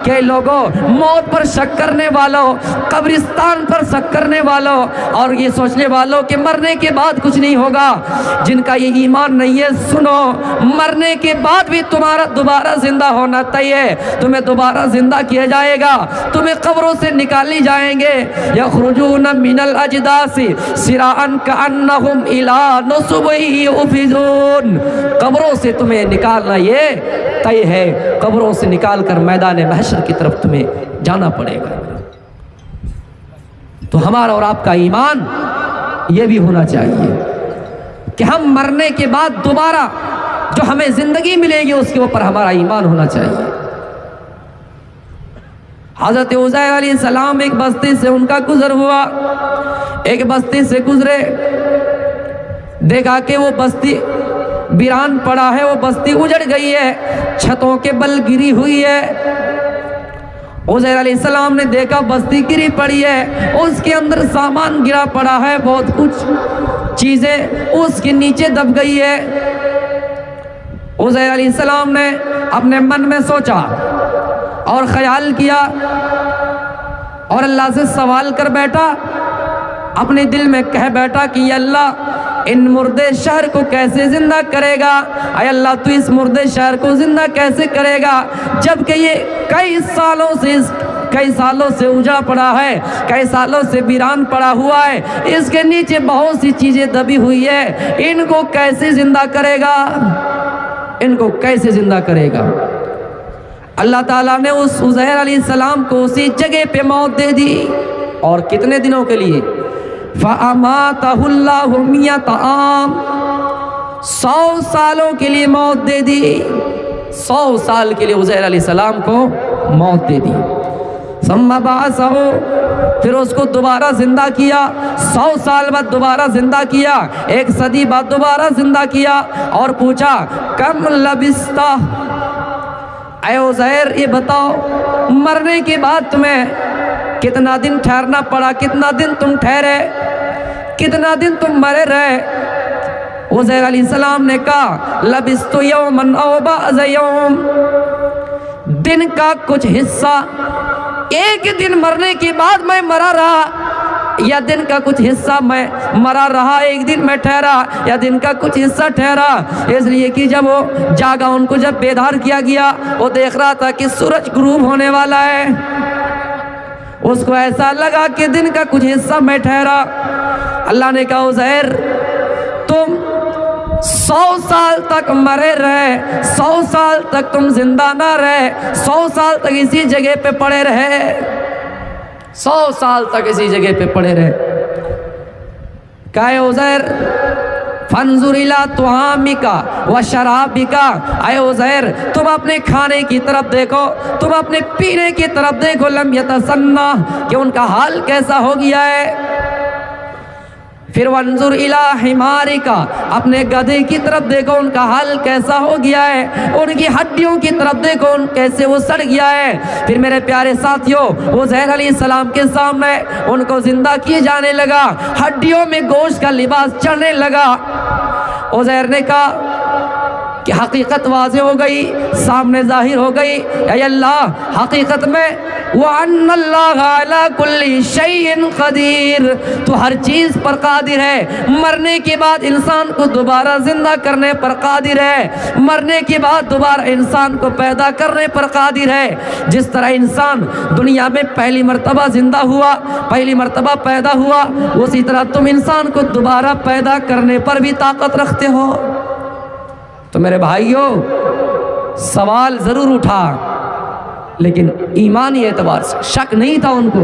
کہ لوگوں موت پر شک کرنے والوں، قبرستان پر شک کرنے والوں اور یہ سوچنے والوں کہ مرنے کے بعد کچھ نہیں ہوگا، جن کا یہ ایمان نہیں ہے، سنو مرنے کے بعد بھی تمہارا دوبارہ زندہ ہونا طے ہے، تمہیں دوبارہ زندہ کیا جائے گا، تمہیں قبروں سے نکالی جائیں گے، یخرجون من الاجداث سراعا کانہم الی نصب یوفضون، قبروں سے تمہیں نکالنا یہ طے ہے، قبروں سے نکال کر میدان محشر کی طرف تمہیں جانا پڑے گا۔ تو ہمارا اور آپ کا ایمان یہ بھی ہونا چاہیے کہ ہم مرنے کے بعد دوبارہ جو ہمیں زندگی ملے گی اس کے اوپر ہمارا ایمان ہونا چاہیے۔ حضرت عزیر علیہ السلام ایک بستی سے ان کا گزر ہوا، ایک بستی سے گزرے، دیکھا کہ وہ بستی ویران پڑا ہے، وہ بستی اجڑ گئی ہے، چھتوں کے بل گری ہوئی ہے۔ عزیر علیہ السلام نے دیکھا بستی گری پڑی ہے، اس کے اندر سامان گرا پڑا ہے، بہت کچھ چیزیں اس کے نیچے دب گئی ہے۔ عزیر علیہ السلام نے اپنے من میں سوچا اور خیال کیا اور اللہ سے سوال کر بیٹھا، اپنے دل میں کہہ بیٹھا کہ یا اللہ ان مردے شہر کو کیسے زندہ کرے گا، اے اللہ تو اس مردے شہر کو زندہ کیسے کرے گا جبکہ یہ کئی سالوں سے اجڑا پڑا ہے، کئی سالوں سے ویران پڑا ہوا ہے، اس کے نیچے بہت سی چیزیں دبی ہوئی ہے، ان کو کیسے زندہ کرے گا، ان کو کیسے زندہ کرے گا۔ اللہ تعالیٰ نے اس عزیر علیہ السلام کو اسی جگہ پہ موت دے دی، اور کتنے دنوں کے لیے؟ فَأَمَاتَهُ اللَّهُ مِئَةَ عَامٍ، 100 سالوں کے لیے موت دے دی، 100 سال کے لیے عزیر علیہ السلام کو موت دے دی۔ ثُمَّ بَعَثَهُ، پھر اس کو دوبارہ زندہ کیا، 100 سال بعد دوبارہ زندہ کیا، 1 صدی بعد دوبارہ زندہ کیا، اور پوچھا کم لبثت، اے عزیر یہ بتاؤ مرنے کے بعد تمہیں کتنا دن ٹھہرنا پڑا، کتنا دن تم ٹھہرے، کتنا دن تم مرے رہے؟ عزیر علیہ السلام نے کہا لبثت یوما او بعض یوم، دن کا کچھ حصہ، ایک دن مرنے کے بعد میں مرا رہا، یا دن کا کچھ حصہ میں مرا رہا، ایک دن میں ٹھہرا، یا دن کا کچھ حصہ ٹھہرا، اس لیے کہ جب وہ جاگا، ان کو جب بیدار کیا گیا، وہ دیکھ رہا تھا کہ سورج غروب ہونے والا ہے، اس کو ایسا لگا کہ دن کا کچھ حصہ میں ٹھہرا۔ اللہ نے کہا عزیر تم 100 سال تک مرے رہے، 100 سال تک تم زندہ نہ رہے، 100 سال تک اسی جگہ پہ پڑے رہے، 100 سال تک اسی جگہ پہ پڑے رہے۔ کہا عزیر فانظر الی طعامک و شرابک، اے عزیر تم اپنے کھانے کی طرف دیکھو، تم اپنے پینے کی طرف دیکھو، لم یتسنہ، کہ ان کا حال کیسا ہو گیا ہے۔ پھر وانظر الی حمارک، اپنے گدھے کی طرف دیکھو، ان کا حال کیسا ہو گیا ہے، ان کی ہڈیوں کی طرف دیکھو، ان کیسے وہ سڑ گیا ہے۔ پھر میرے پیارے ساتھیوں عزیر علیہ السلام کے سامنے ان کو زندہ کیے جانے لگا، ہڈیوں میں گوشت کا لباس چڑھنے لگا۔ عزیر نے کہا کہ حقیقت واضح ہو گئی، سامنے ظاہر ہو گئی، اے اللہ حقیقت میں وَأَنَّ اللَّهَ عَلَى كُلِّ شَيْءٍ قَدِيرٌ، تو ہر چیز پر قادر ہے، مرنے کے بعد انسان کو دوبارہ زندہ کرنے پر قادر ہے، مرنے کے بعد دوبارہ انسان کو پیدا کرنے پر قادر ہے۔ جس طرح انسان دنیا میں پہلی مرتبہ زندہ ہوا، پہلی مرتبہ پیدا ہوا، اسی طرح تم انسان کو دوبارہ پیدا کرنے پر بھی طاقت رکھتے ہو۔ تو میرے بھائیوں سوال ضرور اٹھا، لیکن ایمانی اعتبار سے شک نہیں تھا ان کو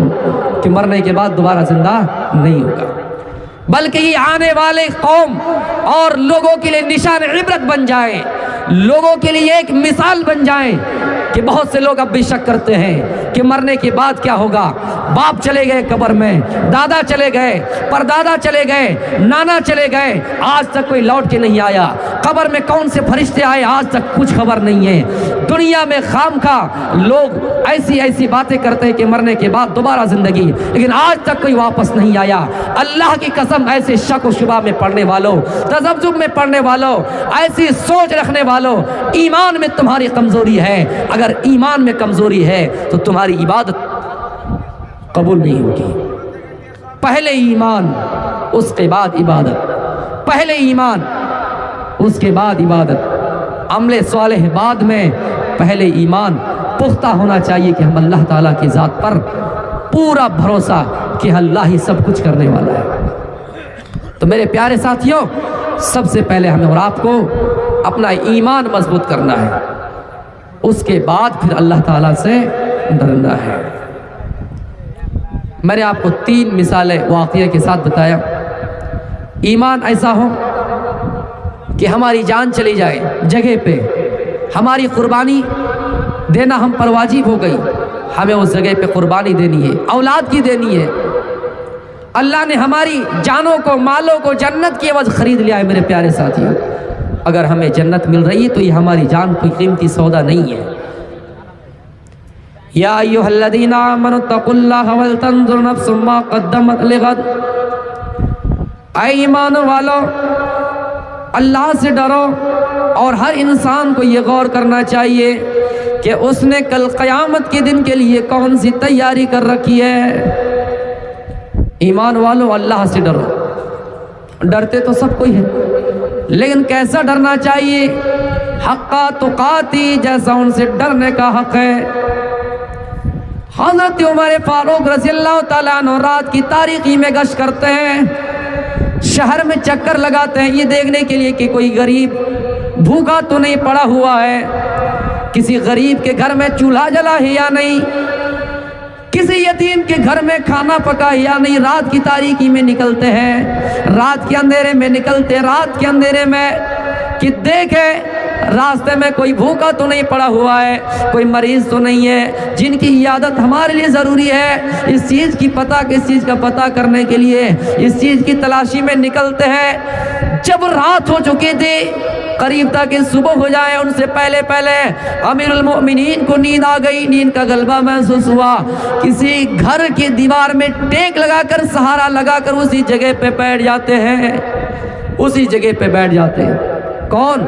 کہ مرنے کے بعد دوبارہ زندہ نہیں ہوگا، بلکہ یہ آنے والے قوم اور لوگوں کے لیے نشان عبرت بن جائے، لوگوں کے لیے ایک مثال بن جائیں کہ بہت سے لوگ اب بھی شک کرتے ہیں کہ مرنے کے بعد کیا ہوگا۔ باپ چلے گئے قبر میں، دادا چلے گئے، پردادا چلے گئے، نانا چلے گئے، آج تک کوئی لوٹ کے نہیں آیا۔ قبر میں کون سے فرشتے آئے آج تک کچھ خبر نہیں ہے۔ دنیا میں خامخواہ لوگ ایسی ایسی باتیں کرتے ہیں کہ مرنے کے بعد دوبارہ زندگی، لیکن آج تک کوئی واپس نہیں آیا۔ اللہ کی قسم، ایسے شک و شبہ میں پڑھنے والوں، تذبذب میں پڑھنے والوں، ایسی سوچ رکھنے والوں، ایمان میں تمہاری کمزوری ہے۔ اگر ایمان میں کمزوری ہے تو تمہاری عبادت قبول نہیں ہوگی۔ پہلے ایمان اس کے بعد عبادت، پہلے ایمان اس کے بعد عبادت، عمل صالح بعد میں، پہلے ایمان پختہ ہونا چاہیے کہ ہم اللہ تعالیٰ کی ذات پر پورا بھروسہ کہ اللہ ہی سب کچھ کرنے والا ہے۔ تو میرے پیارے ساتھیوں، سب سے پہلے ہمیں اور آپ کو اپنا ایمان مضبوط کرنا ہے، اس کے بعد پھر اللہ تعالیٰ سے ڈرنا ہے۔ میں نے آپ کو 3 مثالیں واقعہ کے ساتھ بتایا۔ ایمان ایسا ہو کہ ہماری جان چلی جائے جگہ پہ، ہماری قربانی دینا ہم پر واجب ہو گئی، ہمیں اس جگہ پہ قربانی دینی ہے، اولاد کی دینی ہے۔ اللہ نے ہماری جانوں کو، مالوں کو جنت کی عوض خرید لیا ہے۔ میرے پیارے ساتھیوں، اگر ہمیں جنت مل رہی ہے تو یہ ہماری جان کوئی قیمتی سودا نہیں ہے۔ یا ایھا الذین آمنوا اتقوا اللہ ولتنظر نفس ما قدمت لغد، اے ایمان والو اللہ سے ڈرو، اور ہر انسان کو یہ غور کرنا چاہیے کہ اس نے کل قیامت کے دن کے لیے کون سی تیاری کر رکھی ہے۔ ایمان والو اللہ سے ڈرو۔ ڈرتے تو سب کوئی ہے، لیکن کیسا ڈرنا چاہیے؟ حق تقاتی، جیسا ان سے ڈرنے کا حق ہے۔ حضرت عمر فاروق رضی اللہ تعالیٰ عنہ رات کی تاریکی میں گشت کرتے ہیں، شہر میں چکر لگاتے ہیں یہ دیکھنے کے لیے کہ کوئی غریب بھوکا تو نہیں پڑا ہوا ہے، کسی غریب کے گھر میں چولہا جلا ہے یا نہیں، کسی یتیم کے گھر میں کھانا پکا ہے یا نہیں۔ رات کی تاریکی میں نکلتے ہیں، رات کے اندھیرے میں نکلتے، رات کے اندھیرے میں کہ دیکھے راستے میں کوئی بھوکا تو نہیں پڑا ہوا ہے، کوئی مریض تو نہیں ہے جن کی عیادت ہمارے لیے ضروری ہے۔ اس چیز کی پتہ، کس چیز کا پتہ کرنے کے لیے اس چیز کی تلاشی میں نکلتے ہیں۔ جب رات ہو چکی تھی، قریب تک صبح ہو جائے ان سے پہلے پہلے امیر المؤمنین کو نیند آ گئی، نیند کا غلبہ محسوس ہوا، کسی گھر کی دیوار میں ٹیک لگا کر، سہارا لگا کر اسی جگہ پہ بیٹھ جاتے ہیں، اسی جگہ پہ بیٹھ جاتے ہیں۔ کون؟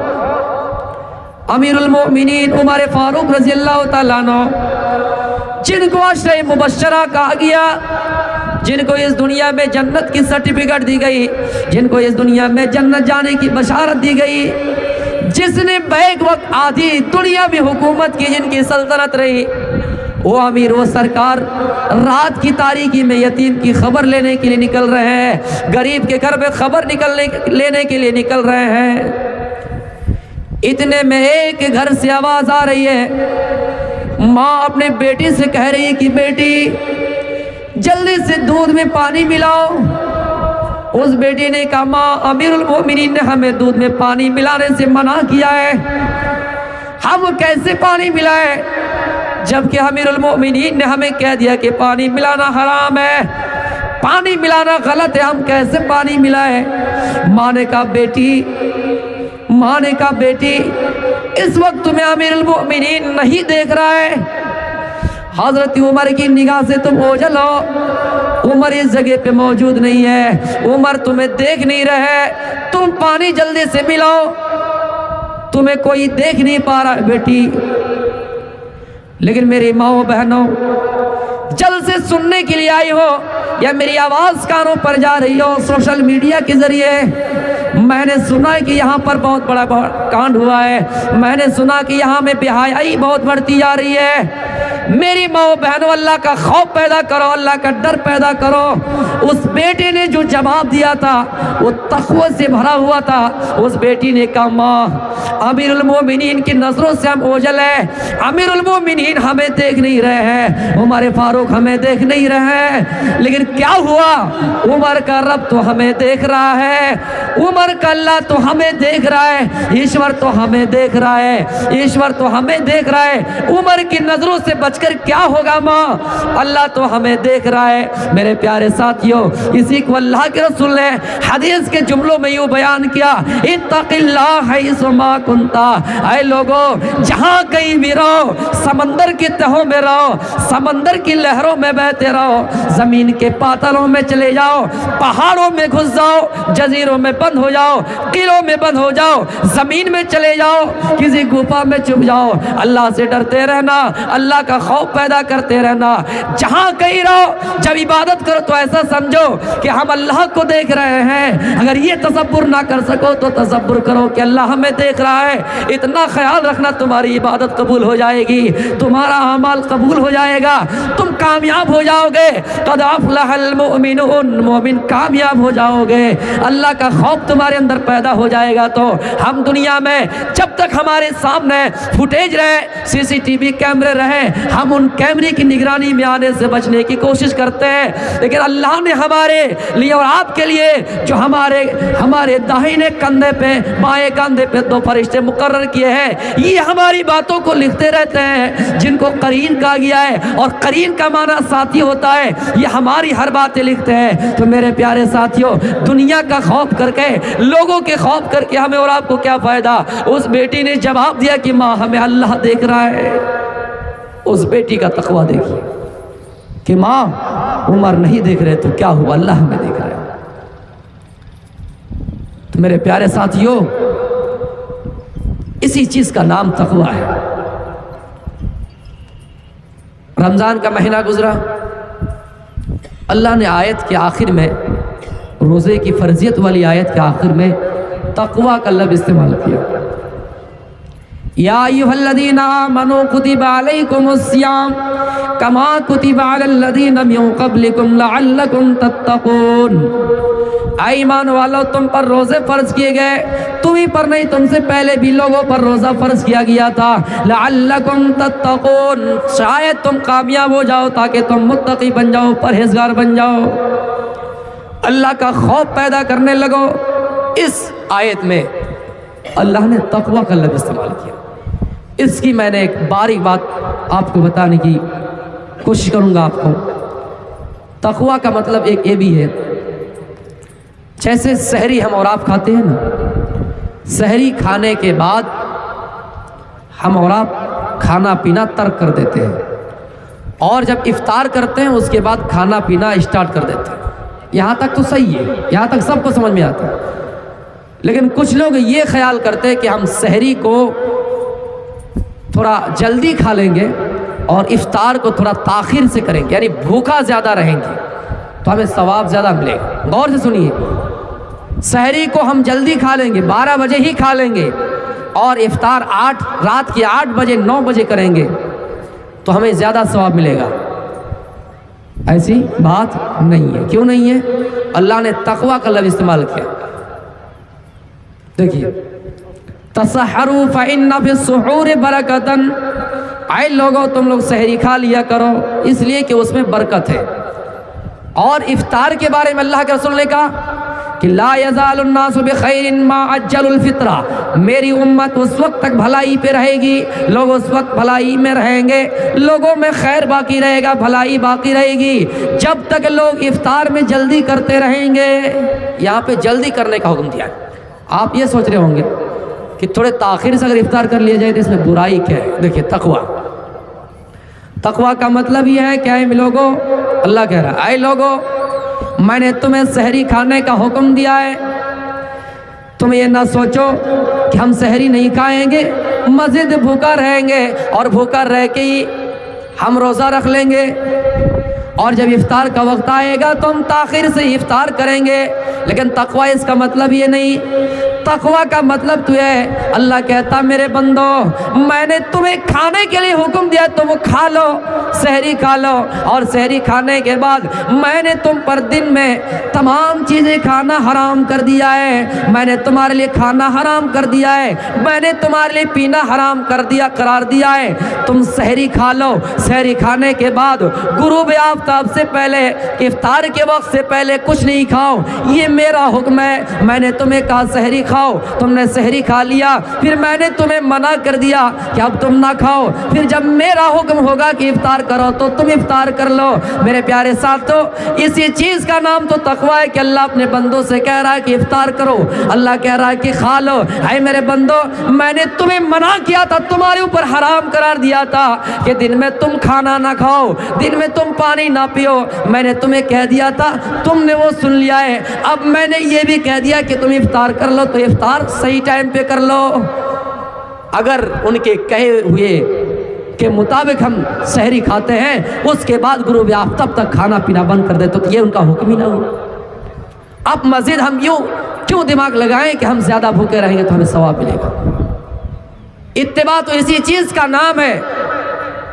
امیر المؤمنین عمر فاروق رضی اللہ تعالیٰ عنہ، جن کو عشرہ مبشرہ کہا گیا، جن کو اس دنیا میں جنت کی سرٹیفکیٹ دی گئی، جن کو اس دنیا میں جنت جانے کی بشارت دی گئی، جس نے بیک وقت آدھی دنیا میں حکومت کی، جن کی سلطنت رہی، وہ امیر و سرکار رات کی تاریکی میں یتیم کی خبر لینے کے لیے نکل رہے ہیں، غریب کے گھر میں خبر لینے کے لیے نکل رہے ہیں۔ اتنے میں ایک گھر سے آواز آ رہی ہے، ماں اپنے بیٹی سے کہہ رہی ہے کہ بیٹی جلدی سے دودھ میں پانی ملاؤ۔ اس بیٹی نے کہا ماں امیر المؤمنین نے ہمیں دودھ میں پانی ملانے سے منع کیا ہے، ہم کیسے پانی ملائے جبکہ امیر المؤمنین نے ہمیں کہہ دیا کہ پانی ملانا حرام ہے، پانی ملانا غلط ہے، ہم کیسے پانی ملائے؟ ماں نے کہا بیٹی اس وقت تمہیں امیر المؤمنین نہیں دیکھ رہا ہے، حضرت عمر کی نگاہ سے تم اوجھل ہو، عمر اس جگہ پہ موجود نہیں ہے، عمر تمہیں دیکھ نہیں رہے، تم پانی جلدی سے ملاؤ، تمہیں کوئی دیکھ نہیں پا رہا بیٹی۔ لیکن میری ماں بہنوں، جلد سے سننے کے لیے آئی ہو یا میری آواز کانوں پر جا رہی ہو سوشل میڈیا کے ذریعے، میں نے سنا ہے کہ یہاں پر بہت بڑا کانڈ ہوا ہے، میں نے سنا کہ یہاں میں بے حیائی بہت بڑھتی جا رہی ہے۔ میری ماں بہنوں، اللہ کا خوف پیدا کرو، اللہ کا ڈر پیدا کرو۔ اس بیٹے نے جو جواب دیا تھا وہ تقوی سے بھرا ہوا تھا۔ اس بیٹی نے کہا ماں امیر المومنین کی نظروں سے ہم اوجھل ہیں، امیر المومنین ہمیں دیکھ نہیں رہے ہیں، عمر فاروق ہمیں دیکھ نہیں رہے ہیں، لیکن کیا ہوا؟ عمر کا رب تو ہمیں دیکھ رہا ہے، عمر کا اللہ تو ہمیں دیکھ رہا ہے، ایشور تو ہمیں دیکھ رہا ہے، ایشور تو ہمیں دیکھ رہا ہے۔ عمر کی نظروں سے بچ کر کیا ہوگا ماں؟ اللہ تو ہمیں دیکھ رہا ہے۔ میرے پیارے ساتھیوں، اسی کو اللہ کے رسول نے حدیث کے جملوں میں یوں بیان کیا، اتق اللہ حیث ما کنتا، اے لوگو جہاں کہیں بھی رہو، سمندر کی تہوں میں رہو، سمندر کی لہروں میں بہتے رہو، زمین کے پاتلوں میں چلے جاؤ، پہاڑوں میں گھس جاؤ، جزیروں میں بند ہو جاؤ، قلعوں میں بند ہو جاؤ، زمین میں چلے جاؤ، کسی گھوپا میں چھپ جاؤ، اللہ سے ڈرتے رہنا، اللہ کا خوف پیدا کرتے رہنا۔ جہاں کہیں رہو، جب عبادت کرو تو ایسا سمجھو کہ ہم اللہ کو دیکھ رہے ہیں۔ اگر یہ تصور نہ کر سکو تو تصور کرو کہ اللہ ہمیں دیکھ رہا ہے۔ اتنا خیال رکھنا، تمہاری عبادت قبول ہو جائے گی، تمہارا اعمال قبول ہو جائے گا، تم کامیاب ہو جاؤ گے۔ قد افلح المؤمنون، مومن کامیاب ہو جاؤ گے۔ اللہ کا خوف تمہارے اندر پیدا ہو جائے گا تو ہم دنیا میں جب تک ہمارے سامنے فوٹیج رہے، سی سی ٹی وی کیمرے رہے، ہم ان کیمرے کی نگرانی میں آنے سے بچنے کی کوشش کرتے ہیں، لیکن اللہ نے ہمارے لیے اور آپ کے لیے جو ہمارے داہنے کندھے پہ، بائیں کندھے پہ دو فرشتے مقرر کیے ہیں، یہ ہماری باتوں کو لکھتے رہتے ہیں، جن کو قرین کہا گیا ہے، اور قرین کا معنی ساتھی ہوتا ہے، یہ ہماری ہر باتیں لکھتے ہیں۔ تو میرے پیارے ساتھیوں، دنیا کا خوف کر کے، لوگوں کے خوف کر کے ہمیں اور آپ کو کیا فائدہ؟ اس بیٹی نے جواب دیا کہ ماں ہمیں اللہ دیکھ رہا ہے۔ اس بیٹی کا تقویٰ دیکھیے کہ ماں عمر نہیں دیکھ رہے تو کیا ہوا، اللہ ہمیں دیکھ رہا ہے۔ تو میرے پیارے ساتھیوں، اسی چیز کا نام تقویٰ ہے۔ رمضان کا مہینہ گزرا، اللہ نے آیت کے آخر میں، روزے کی فرضیت والی آیت کے آخر میں تقویٰ کا لفظ استعمال کیا۔ یا ایھا الذین آمنوا کتب علیکم الصیام کما کتب علی الذین من قبلکم لعلکم تتقون۔ اے ایمان والو، تم پر روزے فرض کیے گئے، تم ہی پر نہیں، تم سے پہلے بھی لوگوں پر روزہ فرض کیا گیا تھا۔ لعلکم تتقون، شاید تم کامیاب ہو جاؤ، تاکہ تم متقی بن جاؤ، پرہیزگار بن جاؤ، اللہ کا خوف پیدا کرنے لگو۔ اس آیت میں اللہ نے تقویٰ کا لفظ استعمال کیا۔ اس کی میں نے ایک باریک بات آپ کو بتانے کی کوشش کروں گا آپ کو۔ تقویٰ کا مطلب ایک یہ بھی ہے، جیسے سحری ہم اور آپ کھاتے ہیں نا، سحری کھانے کے بعد ہم اور آپ کھانا پینا ترک کر دیتے ہیں، اور جب افطار کرتے ہیں اس کے بعد کھانا پینا اسٹارٹ کر دیتے ہیں۔ یہاں تک تو صحیح ہے، یہاں تک سب کو سمجھ میں آتا ہے، لیکن کچھ لوگ یہ خیال کرتے ہیں کہ ہم سحری کو تھوڑا جلدی کھا لیں گے اور افطار کو تھوڑا تاخیر سے کریں گے، یعنی بھوکا زیادہ رہیں گے تو ہمیں ثواب زیادہ ملے گا۔ غور سے سنیے، سحری کو ہم جلدی کھا لیں گے، 12 بجے ہی کھا لیں گے، اور افطار رات کے 8 بجے 9 بجے کریں گے تو ہمیں زیادہ ثواب ملے گا۔ ایسی بات نہیں ہے۔ کیوں نہیں ہے؟ اللہ نے تقویٰ کا لفظ استعمال کیا۔ دیکھیے، تسحروا فإن فی السحور برکۃ، اے لوگوں تم لوگ سحری کھا لیا کرو اس لیے کہ اس میں برکت ہے۔ اور افطار کے بارے میں اللہ کے رسول نے کہا کہ لا یزال الناس بخیر ما عجل الفطرہ، میری امت اس وقت تک بھلائی پہ رہے گی، لوگ اس وقت بھلائی میں رہیں گے، لوگوں میں خیر باقی رہے گا، بھلائی باقی رہے گی، جب تک لوگ افطار میں جلدی کرتے رہیں گے۔ یہاں پہ جلدی کرنے کا حکم دیا ہے۔ آپ یہ سوچ رہے ہوں گے کہ تھوڑے تاخیر سے اگر افطار کر لیا جائے تو اس میں برائی کیا ہے؟ دیکھیے، تقویٰ کا مطلب یہ ہے کہ اے لوگو، اللہ کہہ رہا ہے اے لوگو میں نے تمہیں سحری کھانے کا حکم دیا ہے، تم یہ نہ سوچو کہ ہم سحری نہیں کھائیں گے، مزید بھوکا رہیں گے، اور بھوکا رہ کے ہی ہم روزہ رکھ لیں گے، اور جب افطار کا وقت آئے گا تو ہم تاخیر سے ہی افطار کریں گے۔ لیکن تقویٰ اس کا مطلب یہ نہیں۔ تقویٰ کا مطلب تو ہے، اللہ کہتا میرے بندو میں نے تمہیں کھانے کے لیے حکم دیا، تم کھا لو، سحری کھا لو، اور سحری کھانے کے بعد میں نے تم پر دن میں تمام چیزیں کھانا حرام کر دیا ہے، میں نے تمہارے لیے کھانا حرام کر دیا ہے، میں نے تمہارے لیے پینا حرام قرار دیا ہے، تم سحری کھا لو۔ سحری کھانے کے بعد غروب آفتاب سے پہلے، افطار کے وقت سے پہلے کچھ نہیں کھاؤ، یہ میرا حکم ہے۔ میں نے تمہیں کہا سحری کھاؤ، تم نے سحری کھا لیا، پھر میں نے تمہیں منع کر دیا کہ اب تم نہ کھاؤ، پھر جب میرا حکم ہوگا کہ افطار کرو تو تم افطار کر لو۔ میرے پیارے ساتھو، اسی چیز کا نام تو تقویٰ ہے کہ اللہ اپنے بندوں سے کہہ رہا ہے کہ افطار کرو، اللہ کہہ رہا ہے کہ کھا لو۔ اے میرے بندو، میں نے تمہیں منع کیا تھا، تمہارے اوپر حرام قرار دیا تھا کہ دن میں تم کھانا نہ کھاؤ، دن میں تم پانی نہ پیو، میں نے تمہیں کہہ دیا تھا، تم نے وہ سن لیا ہے۔ اب میں نے یہ بھی کہہ دیا کہ تم افطار کر لو تو افطار صحیح ٹائم پہ کر لو۔ اگر ان کے کہے ہوئے کے مطابق ہم سحری کھاتے ہیں، اس کے بعد غروب آفتاب تک کھانا پینا بند کر دے تو یہ ان کا حکم ہی نہ ہو۔ اب مزید ہم کیوں دماغ لگائیں کہ ہم زیادہ بھوکے رہیں گے تو ہمیں ثواب ملے گا۔ اتباع تو اسی چیز کا نام ہے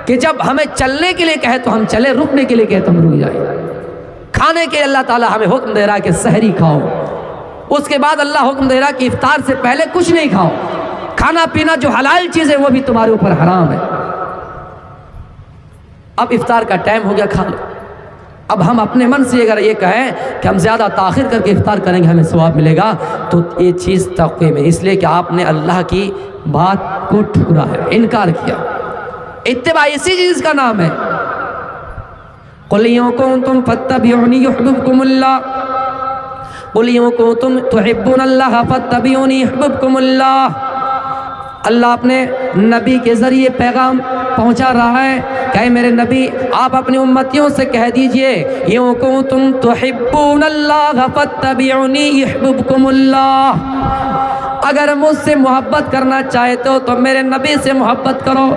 کہ جب ہمیں چلنے کے لیے کہے تو ہم چلے، رکنے کے لیے کہے تو ہم رک جائیں۔ کھانے کے اللہ تعالیٰ ہمیں حکم دے رہا ہے کہ سحری کھاؤ، اس کے بعد اللہ حکم دے رہا ہے کہ افطار سے پہلے کچھ نہیں کھاؤ، کھانا پینا جو حلال چیز ہے وہ بھی تمہارے اوپر حرام ہے۔ اب افطار کا ٹائم ہو گیا، کھا لو۔ اب ہم اپنے من سے اگر یہ کہیں کہ ہم زیادہ تاخیر کر کے افطار کریں گے ہمیں ثواب ملے گا تو یہ چیز تقوی میں، اس لیے کہ آپ نے اللہ کی بات کو ٹھکرایا، انکار کیا۔ اتباع اسی چیز کا نام ہے۔ قُلْ إِن كُنتُمْ فَاتَّبِعُونِي يُحْبِبْكُمُ اللَّهُ قُلْ إِن كُنتُمْ تُحِبُّونَ اللَّهَ فَاتَّبِعُونِي يُحْبِبْكُمُ اللَّهُ۔ اللہ اپنے نبی کے ذریعے پیغام پہنچا رہا ہے کہ اے میرے نبی، آپ اپنی امتیوں سے کہہ دیجئے إِن كُنتُمْ تُحِبُّونَ اللَّهَ فَاتَّبِعُونِي يُحْبِبْكُمُ اللَّهُ۔ اگر مجھ سے محبت کرنا چاہتے ہو تو میرے نبی سے محبت کرو،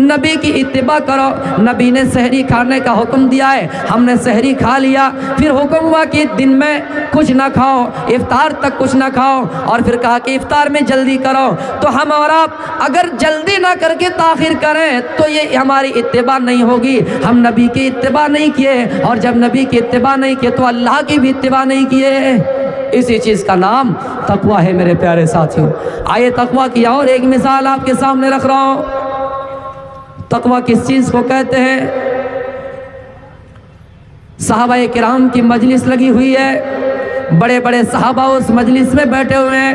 نبی کی اتباع کرو۔ نبی نے سحری کھانے کا حکم دیا ہے، ہم نے سحری کھا لیا، پھر حکم ہوا کہ دن میں کچھ نہ کھاؤ، افطار تک کچھ نہ کھاؤ، اور پھر کہا کہ افطار میں جلدی کرو۔ تو ہم اور آپ اگر جلدی نہ کر کے تاخیر کریں تو یہ ہماری اتباع نہیں ہوگی، ہم نبی کی اتباع نہیں کیے، اور جب نبی کی اتباع نہیں کیے تو اللہ کی بھی اتباع نہیں کیے۔ اسی چیز کا نام تقویٰ ہے میرے پیارے ساتھیوں۔ آئیے تقویٰ کی اور ایک مثال آپ کے سامنے رکھ رہا ہوں۔ تقویٰ کس چیز کو کہتے ہیں؟ صحابہ کرام کی مجلس لگی ہوئی ہے، بڑے بڑے صحابہ اس مجلس میں بیٹھے ہوئے ہیں،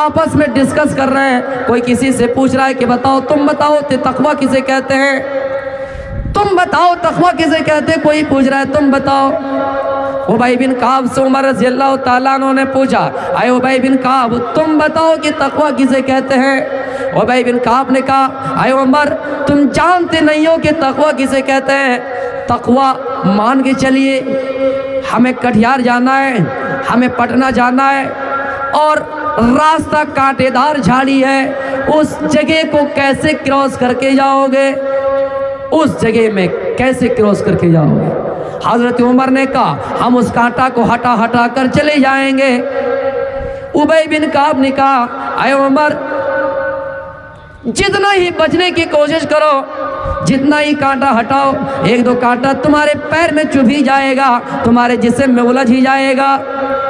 آپس میں ڈسکس کر رہے ہیں۔ کوئی کسی سے پوچھ رہا ہے کہ بتاؤ، تم بتاؤ تقویٰ کسے کہتے ہیں؟ تم بتاؤ تقویٰ کسے کہتے ہیں؟ کوئی پوچھ رہا ہے تم بتاؤ۔ ابی بن کعب سے عمر رضی اللہ تعالیٰ عنہ نے پوچھا، اے ابی بن کعب تم بتاؤ کہ تقویٰ کسے کہتے ہیں؟ ابی بن کعب نے کہا، اے عمر تم جانتے نہیں ہو کہ تقویٰ کسے کہتے ہیں؟ تقویٰ مان کے چلیے، ہمیں کٹھیار جانا ہے، ہمیں پٹنہ جانا ہے، اور راستہ کانٹے دار جھاڑی ہے، اس جگہ کو کیسے کراس کر کے جاؤ گے؟ اس جگہ میں کیسے کراس کر کے جاؤ گے؟ حضرت عمر نے کہا ہم اس کانٹا کو ہٹا ہٹا کر چلے جائیں گے۔ ابی بن کعب نے کہا، اے عمر جتنا ہی بچنے کی کوشش کرو، جتنا ہی کانٹا ہٹاؤ، ایک دو کانٹا تمہارے پیر میں چبھ ہی جائے گا، تمہارے جسم میں الجھ ہی جائے گا،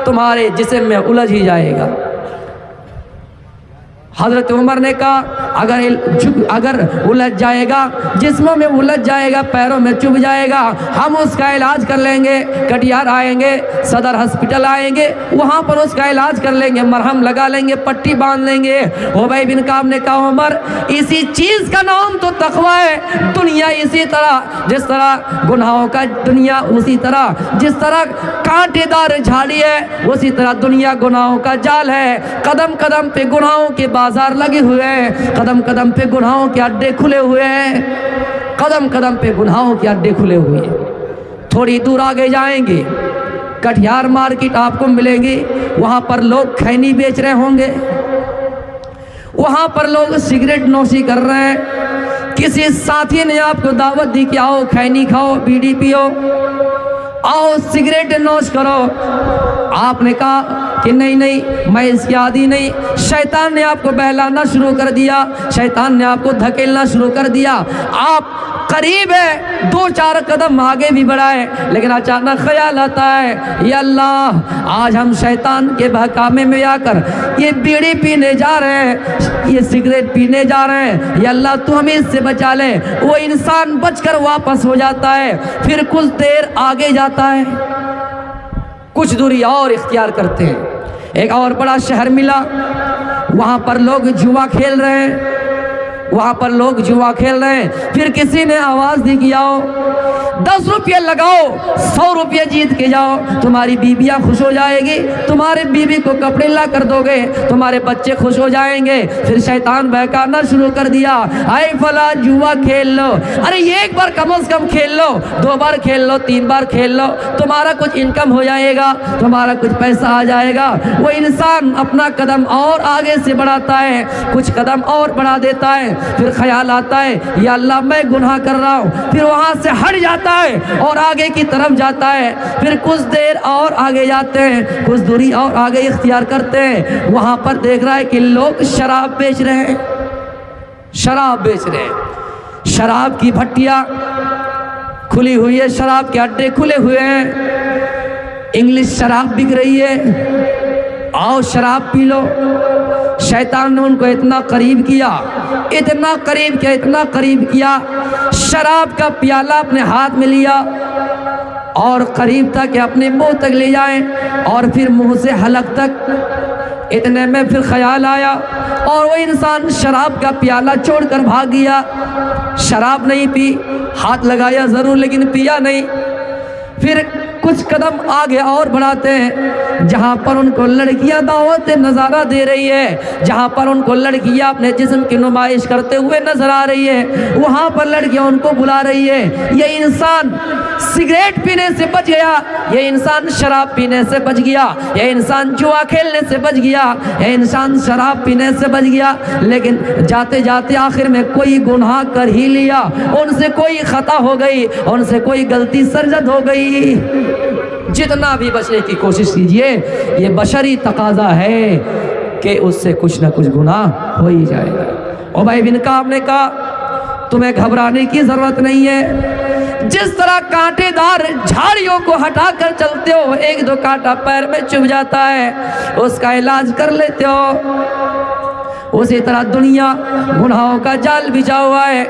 تمہارے جسم میں الجھ ہی جائے گا۔ حضرت عمر نے کہا اگر الجھ جائے گا، جسموں میں الجھ جائے گا، پیروں میں چبھ جائے گا، ہم اس کا علاج کر لیں گے، کٹیار آئیں گے، صدر ہسپتال آئیں گے، وہاں پر اس کا علاج کر لیں گے، مرہم لگا لیں گے، پٹی باندھ لیں گے۔ ابی بن کعب نے کہا عمر اسی چیز کا نام تو تقویٰ ہے۔ دنیا اسی طرح، جس طرح گناہوں کا دنیا، اسی طرح جس طرح کانٹے دار جھاڑی ہے، اسی طرح دنیا گناہوں کا جال ہے۔ قدم قدم پہ گناہوں کے بازار لگے ہوئے ہیں، قدم قدم پہ گناہوں کے اڈے کھلے ہوئے ہیں، قدم قدم پہ گناہوں کے اڈے کھلے ہوئے ہیں۔ تھوڑی دور آگے جائیں گے، کٹھیار مارکیٹ آپ کو ملیں گی، وہاں پر لوگ کھینی بیچ رہے ہوں گے، وہاں پر لوگ سگریٹ نوشی کر رہے ہیں۔ کسی ساتھی نے آپ کو دعوت دی کہ آؤ کھینی کھاؤ، بیڑی پیو، آؤ سگریٹ نوش کرو، آپ نے کہا کہ نہیں میں اس کی عادی نہیں۔ شیطان نے آپ کو بہلانا شروع کر دیا، شیطان نے آپ کو دھکیلنا شروع کر دیا، آپ قریب ہے، دو چار قدم آگے بھی بڑھائے، لیکن اچانک خیال آتا ہے یا اللہ آج ہم شیطان کے بہکامے میں آ کر یہ بیڑی پینے جا رہے ہیں، یہ سگریٹ پینے جا رہے ہیں، یا اللہ تو ہمیں اس سے بچا لے۔ وہ انسان بچ کر واپس ہو جاتا ہے، پھر کچھ دیر آگے جاتا ہے، کچھ دوری اور اختیار کرتے ہیں، ایک اور بڑا شہر ملا، وہاں پر لوگ جوا کھیل رہے ہیں، وہاں پر لوگ جوا کھیل رہے ہیں۔ پھر کسی نے آواز دی کہ آؤ 10 روپیہ لگاؤ، 100 روپیہ جیت کے جاؤ، تمہاری بیویاں خوش ہو جائے گی، تمہارے بیوی کو کپڑے لا کر دو گے، تمہارے بچے خوش ہو جائیں گے۔ پھر شیطان بہکانا شروع کر دیا، اے فلاں جوا کھیل لو، ارے ایک بار کم از کم کھیل لو، 2 بار کھیل لو، 3 بار کھیل لو، تمہارا کچھ انکم ہو جائے گا، تمہارا کچھ پیسہ آ جائے گا۔ وہ انسان اپنا قدم اور آگے سے بڑھاتا ہے، کچھ قدم اور بڑھا دیتا ہے، پھر خیال آتا ہے یا اللہ میں گناہ کر رہا ہوں، پھر وہاں سے ہٹ جاتا ہے اور آگے کی طرف جاتا ہے۔ پھر کچھ دیر اور آگے جاتے ہیں، کچھ دوری اور آگے اختیار کرتے ہیں، وہاں پر دیکھ رہا ہے کہ لوگ شراب بیچ رہے ہیں، شراب بیچ رہے ہیں، شراب کی بھٹیاں کھلی ہوئی ہے، شراب کے اڈے کھلے ہوئے ہیں، انگلش شراب بک رہی ہے، آؤ شراب پی لو۔ شیطان نے ان کو اتنا قریب کیا، اتنا قریب کیا، اتنا قریب کیا، شراب کا پیالہ اپنے ہاتھ میں لیا اور قریب تک کہ اپنے منہ تک لے جائیں اور پھر منہ سے حلق تک۔ اتنے میں پھر خیال آیا اور وہ انسان شراب کا پیالہ چھوڑ کر بھاگ گیا، شراب نہیں پی، ہاتھ لگایا ضرور لیکن پیا نہیں۔ پھر کچھ قدم آگے اور بڑھاتے ہیں، جہاں پر ان کو لڑکیاں دعوت نظارہ دے رہی ہے، جہاں پر ان کو لڑکیاں اپنے جسم کی نمائش کرتے ہوئے نظر آ رہی ہے، وہاں پر لڑکیاں ان کو بلا رہی ہے۔ یہ انسان سگریٹ پینے سے بچ گیا، یہ انسان شراب پینے سے بچ گیا، یہ انسان جوا کھیلنے سے بچ گیا، یہ انسان شراب پینے سے بچ گیا، لیکن جاتے جاتے آخر میں کوئی گناہ کر ہی لیا، ان سے کوئی خطا ہو گئی، ان سے کوئی غلطی سرزد ہو گئی۔ جتنا بھی بچنے کی کوشش کیجئے، یہ بشری تقاضا ہے کہ اس سے کچھ نہ کچھ گناہ ہو ہی جائے گا۔ ابی بن کعب نے کہا تمہیں گھبرانے کی ضرورت نہیں ہے، جس طرح کانٹے دار جھاڑیوں کو ہٹا کر چلتے ہو، 1-2 کانٹا پیر میں چبھ جاتا ہے، اس کا علاج کر لیتے ہو، اسی طرح دنیا گناہوں کا جال بچھا ہوا ہے۔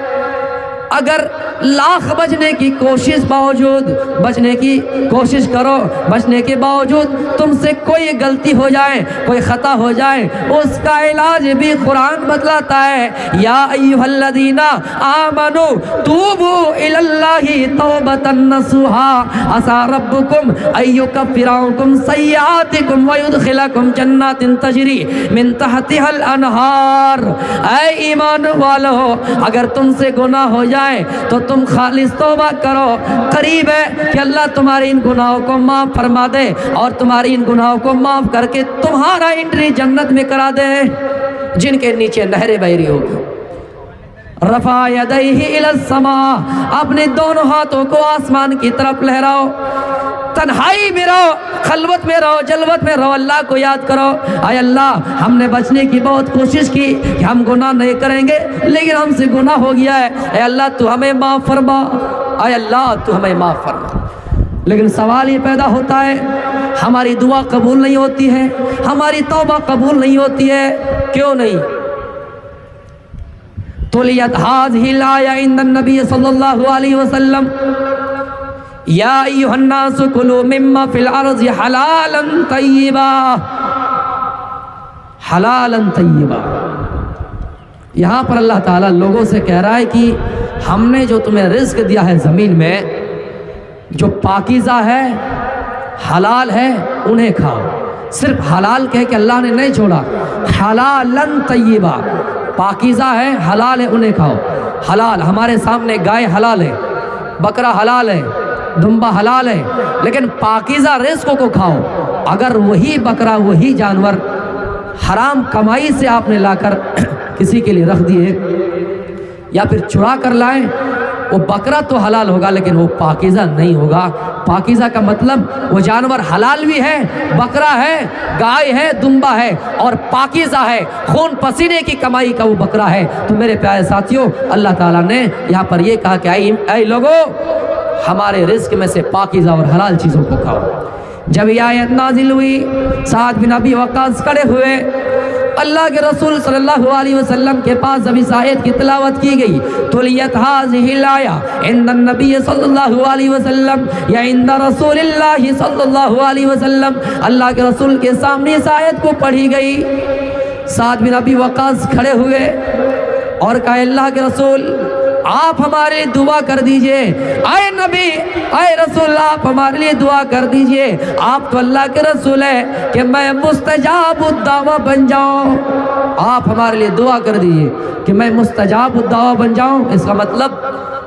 اگر لاکھ بچنے کی کوشش باوجود، بچنے کی کوشش کرو، بچنے کے باوجود تم سے کوئی غلطی ہو جائے، کوئی خطا ہو جائے، اس کا علاج بھی قرآن بتلاتا ہے، یا ایھا الذین آمنوا توبوا الی اللہ توبۃ نصوحا عسیٰ ربکم ان یکفر عنکم سیئاتکم ویدخلکم جنات تجری من تحتہا الانہار۔ اے ایمان والو، اگر تم سے گناہ ہو جائے تو تم خالص توبہ کرو، قریب ہے کہ اللہ تمہارے ان گناہوں کو معاف فرما دے اور تمہاری ان گناہوں کو معاف کر کے تمہارا انٹری جنت میں کرا دے، جن کے نیچے نہریں بہ رہی ہوگی۔ رفع یدیہ الی السماء، اپنے دونوں ہاتھوں کو آسمان کی طرف لہراؤ، تنہائی میں رہو، خلوت میں رہو، جلوت میں رہو، اللہ کو یاد کرو، اے اللہ ہم نے بچنے کی بہت کوشش کی کہ ہم گناہ نہیں کریں گے، لیکن ہم سے گناہ ہو گیا ہے، اے اللہ تو ہمیں معاف فرما، اے اللہ تو ہمیں معاف فرما۔ لیکن سوال یہ پیدا ہوتا ہے، ہماری دعا قبول نہیں ہوتی ہے، ہماری توبہ قبول نہیں ہوتی ہے، کیوں نہیں؟ تلیت ہذہ الآیہ عند النبی صلی اللہ علیہ وسلم، یا ایھا الناس کلوا مما فی الارض حلالا طیبا، حلالا طیبا۔ یہاں پر اللہ تعالیٰ لوگوں سے کہہ رہا ہے کہ ہم نے جو تمہیں رزق دیا ہے زمین میں، جو پاکیزہ ہے، حلال ہے، انہیں کھاؤ۔ صرف حلال کہہ کہ اللہ نے نہیں چھوڑا، حلالا طیبا، پاکیزہ ہے، حلال ہے، انہیں کھاؤ۔ حلال ہمارے سامنے گائے حلال ہے، بکرا حلال ہے، دمبا حلال ہے، لیکن پاکیزہ رزق کو کھاؤ۔ اگر وہی بکرا، وہی جانور حرام کمائی سے آپ نے لا کر کسی کے لیے رکھ دیے یا پھر چرا کر لائیں، وہ بکرا تو حلال ہوگا لیکن وہ پاکیزہ نہیں ہوگا۔ پاکیزہ کا مطلب وہ جانور حلال بھی ہے، بکرا ہے، گائے ہے، دمبا ہے اور پاکیزہ ہے، خون پسینے کی کمائی کا وہ بکرا ہے۔ تو میرے پیارے ساتھیوں، اللہ تعالیٰ نے یہاں پر یہ کہا کہ اے لوگو، ہمارے رزق میں سے پاکیزہ اور حلال چیزوں کو کھاؤ۔ جب یہ آیت نازل ہوئی، سعد بن ابی وقاص کھڑے ہوئے، اللہ کے رسول صلی اللہ علیہ وسلم کے پاس جب اس آیت کی تلاوت کی گئی تلیت هذه الآیہ عند النبی صلی اللہ علیہ وسلم یا عند رسول اللہ صلی اللہ علیہ وسلم، اللہ کے رسول کے سامنے اس آیت کو پڑھی گئی، سعد بن ابی وقاص کھڑے ہوئے اور کہا اللہ کے رسول آپ ہمارے لیے دعا کر دیجئے، اے نبی اے رسول آپ ہمارے لیے دعا کر دیجئے، آپ تو اللہ کے رسول ہے کہ میں مستجاب الدعوہ بن جاؤں، آپ ہمارے لیے دعا کر دیجئے کہ میں مستجاب الدعوہ بن جاؤں، اس کا مطلب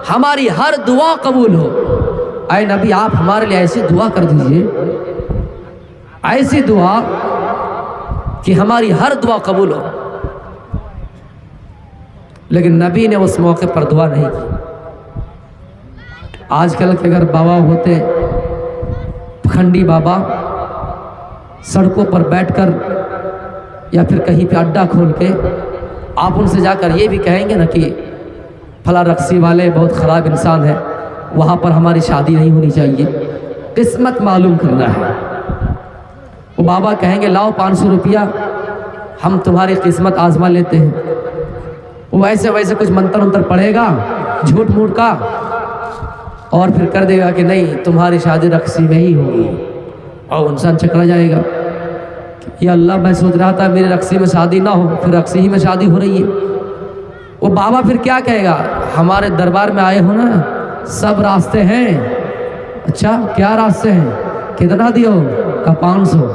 ہماری ہر دعا قبول ہو۔ اے نبی آپ ہمارے لیے ایسی دعا کر دیجئے، ایسی دعا کہ ہماری ہر دعا قبول ہو۔ لیکن نبی نے اس موقع پر دعا نہیں کی۔ آج کل کے اگر بابا ہوتے، پکھنڈی بابا، سڑکوں پر بیٹھ کر یا پھر کہیں پہ اڈا کھول کے آپ ان سے جا کر یہ بھی کہیں گے نا کہ فلاں رقصی والے بہت خراب انسان ہے، وہاں پر ہماری شادی نہیں ہونی چاہیے، قسمت معلوم کرنا ہے، وہ بابا کہیں گے لاؤ 500 روپیہ ہم تمہاری قسمت آزما لیتے ہیں، وہ ویسے کچھ منتر پڑھے گا جھوٹ موٹ کا اور پھر کر دے گا کہ نہیں تمہاری شادی رقصی میں ہی ہوگی، اور انسان چکرا جائے گا کہ یا اللہ میں سوچ رہا تھا میری رقصی میں شادی نہ ہو، پھر رقصی ہی میں شادی ہو رہی ہے۔ وہ بابا پھر کیا کہے گا ہمارے دربار میں آئے ہو نا، سب راستے ہیں۔ اچھا کیا راستے ہیں؟ کتنا دیو؟ کا 500،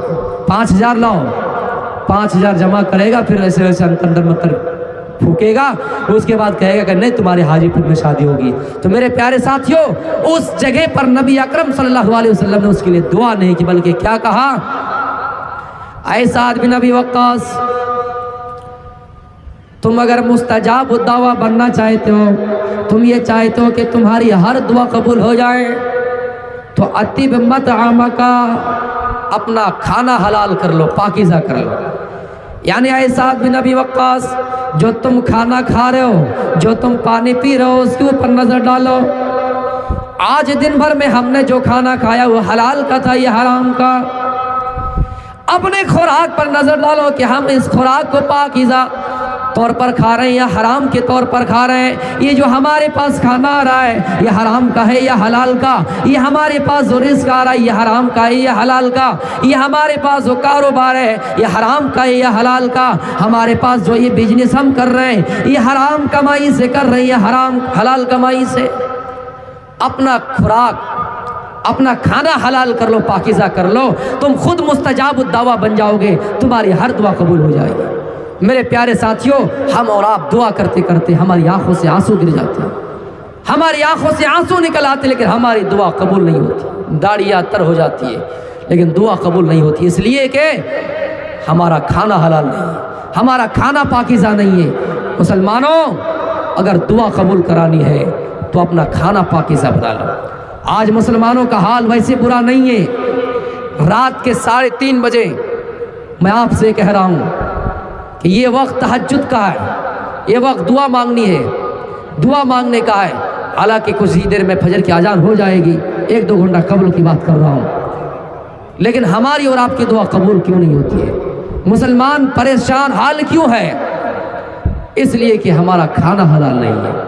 5000 لاؤ، 5000 جمع کرے گا، پھر ایسے اندر متر پھوکے گا، اس کے بعد کہے گا کہ نہیں تمہاری حاجی پور میں شادی ہوگی۔ تو میرے پیارے ساتھیوں اس جگہ پر نبی اکرم صلی اللہ علیہ وسلم نے اس کے لیے دعا نہیں کی، بلکہ کیا کہا؟ اے سعد بن ابی وقاص تم اگر مستجاب الدعوہ بننا چاہتے ہو، تم یہ چاہتے ہو کہ تمہاری ہر دعا قبول ہو جائے، تو اطیب مطعمک، اپنا کھانا حلال کر لو، پاکیزہ کر لو۔ یعنی اے سعد بن ابی وقاص جو تم کھانا کھا رہے ہو، جو تم پانی پی رہے ہو، اس کے اوپر نظر ڈالو۔ آج دن بھر میں ہم نے جو کھانا کھایا وہ حلال کا تھا یا حرام کا؟ اپنے خوراک پر نظر ڈالو کہ ہم اس خوراک کو پاکیزہ طور پر کھا رہے ہیں یا حرام کے طور پر کھا رہے ہیں۔ یہ جو ہمارے پاس کھانا آ رہا ہے یہ حرام کا ہے یا حلال کا؟ یہ ہمارے پاس جو رزق آ رہا ہے یہ حرام کا ہے یا حلال کا؟ یہ ہمارے پاس جو کاروبار ہے یہ حرام کا ہے یا حلال کا؟ ہمارے پاس جو یہ بزنس ہم کر رہے ہیں یہ حرام کمائی سے کر رہے ہیں یا حرام حلال کمائی سے؟ اپنا خوراک اپنا کھانا حلال کر لو، پاکیزہ کر لو، تم خود مستجاب الدعوہ بن جاؤ گے، تمہاری ہر دعا قبول ہو جائے گی۔ میرے پیارے ساتھیوں ہم اور آپ دعا کرتے کرتے ہماری آنکھوں سے آنسو گر جاتے ہیں، ہماری آنکھوں سے آنسو نکل آتے، لیکن ہماری دعا قبول نہیں ہوتی، داڑیاں تر ہو جاتی ہے لیکن دعا قبول نہیں ہوتی، اس لیے کہ ہمارا کھانا حلال نہیں ہے، ہمارا کھانا پاکیزہ نہیں ہے۔ مسلمانوں اگر دعا قبول کرانی ہے تو اپنا کھانا پاکیزہ بنا لو۔ آج مسلمانوں کا حال ویسے برا نہیں ہے، رات کے 3:30 بجے میں آپ سے کہہ رہا ہوں کہ یہ وقت تہجد کا ہے، یہ وقت دعا مانگنی ہے، دعا مانگنے کا ہے۔ حالانکہ کچھ ہی دیر میں فجر کی اذان ہو جائے گی، 1-2 گھنٹہ قبل کی بات کر رہا ہوں، لیکن ہماری اور آپ کی دعا قبول کیوں نہیں ہوتی ہے؟ مسلمان پریشان حال کیوں ہے؟ اس لیے کہ ہمارا کھانا حلال نہیں ہے۔